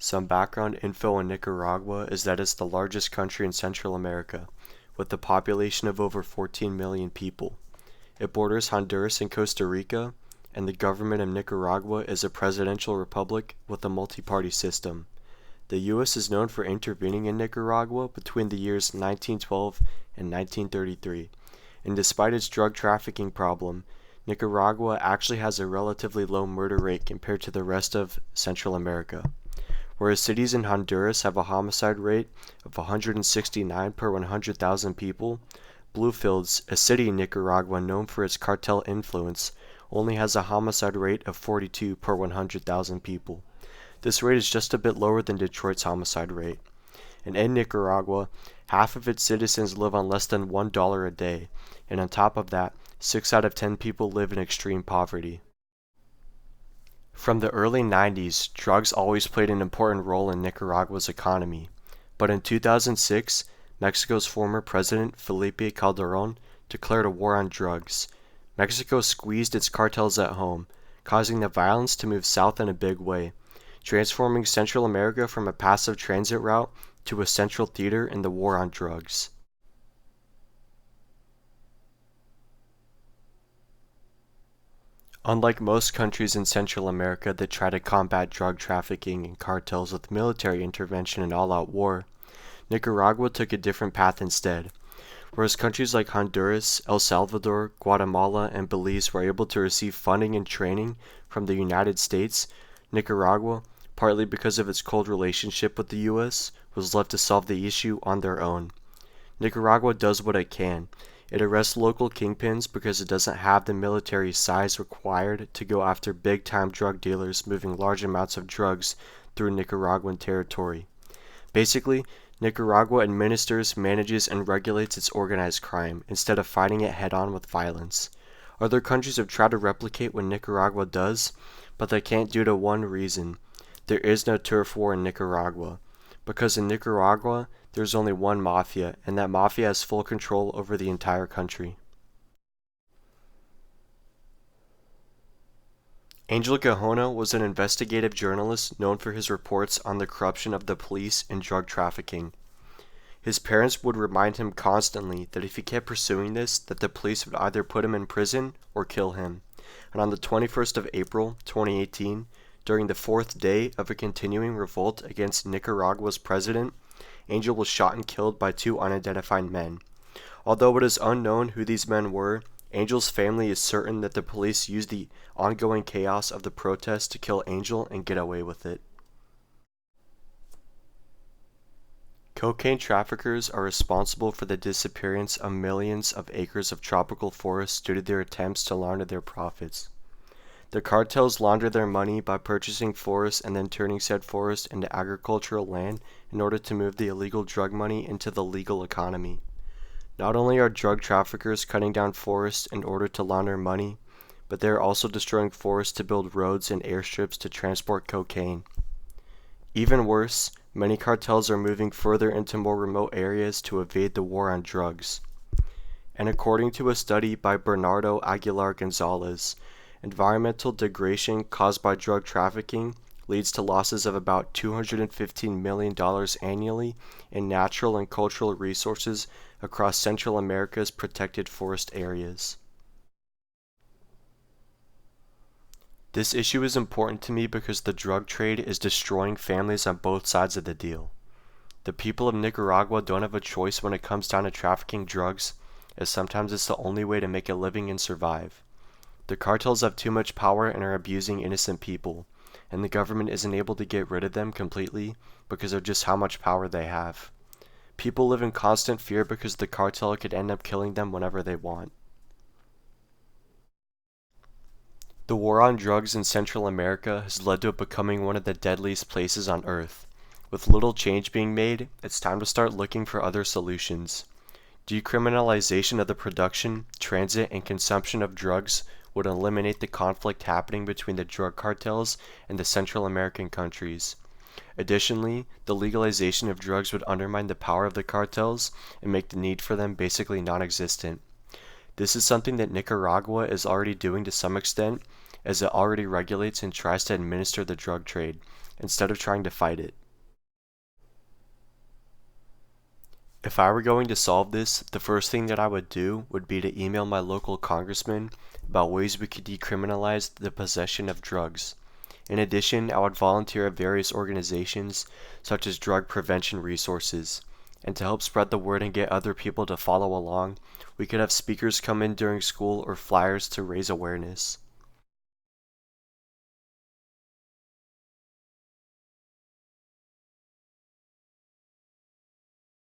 Some background info on Nicaragua is that it's the largest country in Central America, with a population of over 14 million people. It borders Honduras and Costa Rica, and the government of Nicaragua is a presidential republic with a multi-party system. The U.S. is known for intervening in Nicaragua between the years 1912 and 1933, and despite its drug trafficking problem, Nicaragua actually has a relatively low murder rate compared to the rest of Central America. Whereas cities in Honduras have a homicide rate of 169 per 100,000 people, Bluefields, a city in Nicaragua known for its cartel influence, only has a homicide rate of 42 per 100,000 people. This rate is just a bit lower than Detroit's homicide rate. And in Nicaragua, half of its citizens live on less than $1 a day, and on top of that, 6 out of 10 people live in extreme poverty. From the early 90s, drugs always played an important role in Nicaragua's economy. But in 2006, Mexico's former president, Felipe Calderón, declared a war on drugs. Mexico squeezed its cartels at home, causing the violence to move south in a big way, transforming Central America from a passive transit route to a central theater in the war on drugs. Unlike most countries in Central America that try to combat drug trafficking and cartels with military intervention and all-out war, Nicaragua took a different path instead. Whereas countries like Honduras, El Salvador, Guatemala, and Belize were able to receive funding and training from the United States, Nicaragua, partly because of its cold relationship with the U.S., was left to solve the issue on their own. Nicaragua does what it can. It arrests local kingpins because it doesn't have the military size required to go after big-time drug dealers moving large amounts of drugs through Nicaraguan territory. Basically, Nicaragua administers, manages, and regulates its organized crime instead of fighting it head-on with violence. Other countries have tried to replicate what Nicaragua does, but they can't due to one reason. There is no turf war in Nicaragua. Because in Nicaragua, there's only one mafia, and that mafia has full control over the entire country. Angel Gajono was an investigative journalist known for his reports on the corruption of the police and drug trafficking. His parents would remind him constantly that if he kept pursuing this, that the police would either put him in prison or kill him. And on the 21st of April, 2018, during the fourth day of a continuing revolt against Nicaragua's president, Angel was shot and killed by 2 unidentified men. Although it is unknown who these men were, Angel's family is certain that the police used the ongoing chaos of the protest to kill Angel and get away with it. Cocaine traffickers are responsible for the disappearance of millions of acres of tropical forests due to their attempts to launder their profits. The cartels launder their money by purchasing forests and then turning said forests into agricultural land in order to move the illegal drug money into the legal economy. Not only are drug traffickers cutting down forests in order to launder money, but they are also destroying forests to build roads and airstrips to transport cocaine. Even worse, many cartels are moving further into more remote areas to evade the war on drugs. And according to a study by Bernardo Aguilar Gonzalez, environmental degradation caused by drug trafficking leads to losses of about $215 million annually in natural and cultural resources across Central America's protected forest areas. This issue is important to me because the drug trade is destroying families on both sides of the deal. The people of Nicaragua don't have a choice when it comes down to trafficking drugs, as sometimes it's the only way to make a living and survive. The cartels have too much power and are abusing innocent people, and the government isn't able to get rid of them completely because of just how much power they have. People live in constant fear because the cartel could end up killing them whenever they want. The war on drugs in Central America has led to it becoming one of the deadliest places on Earth. With little change being made, it's time to start looking for other solutions. Decriminalization of the production, transit, and consumption of drugs would eliminate the conflict happening between the drug cartels and the Central American countries. Additionally, the legalization of drugs would undermine the power of the cartels and make the need for them basically non-existent. This is something that Nicaragua is already doing to some extent, as it already regulates and tries to administer the drug trade, instead of trying to fight it. If I were going to solve this, the first thing that I would do would be to email my local congressman about ways we could decriminalize the possession of drugs. In addition, I would volunteer at various organizations such as Drug Prevention Resources. And to help spread the word and get other people to follow along, we could have speakers come in during school or flyers to raise awareness.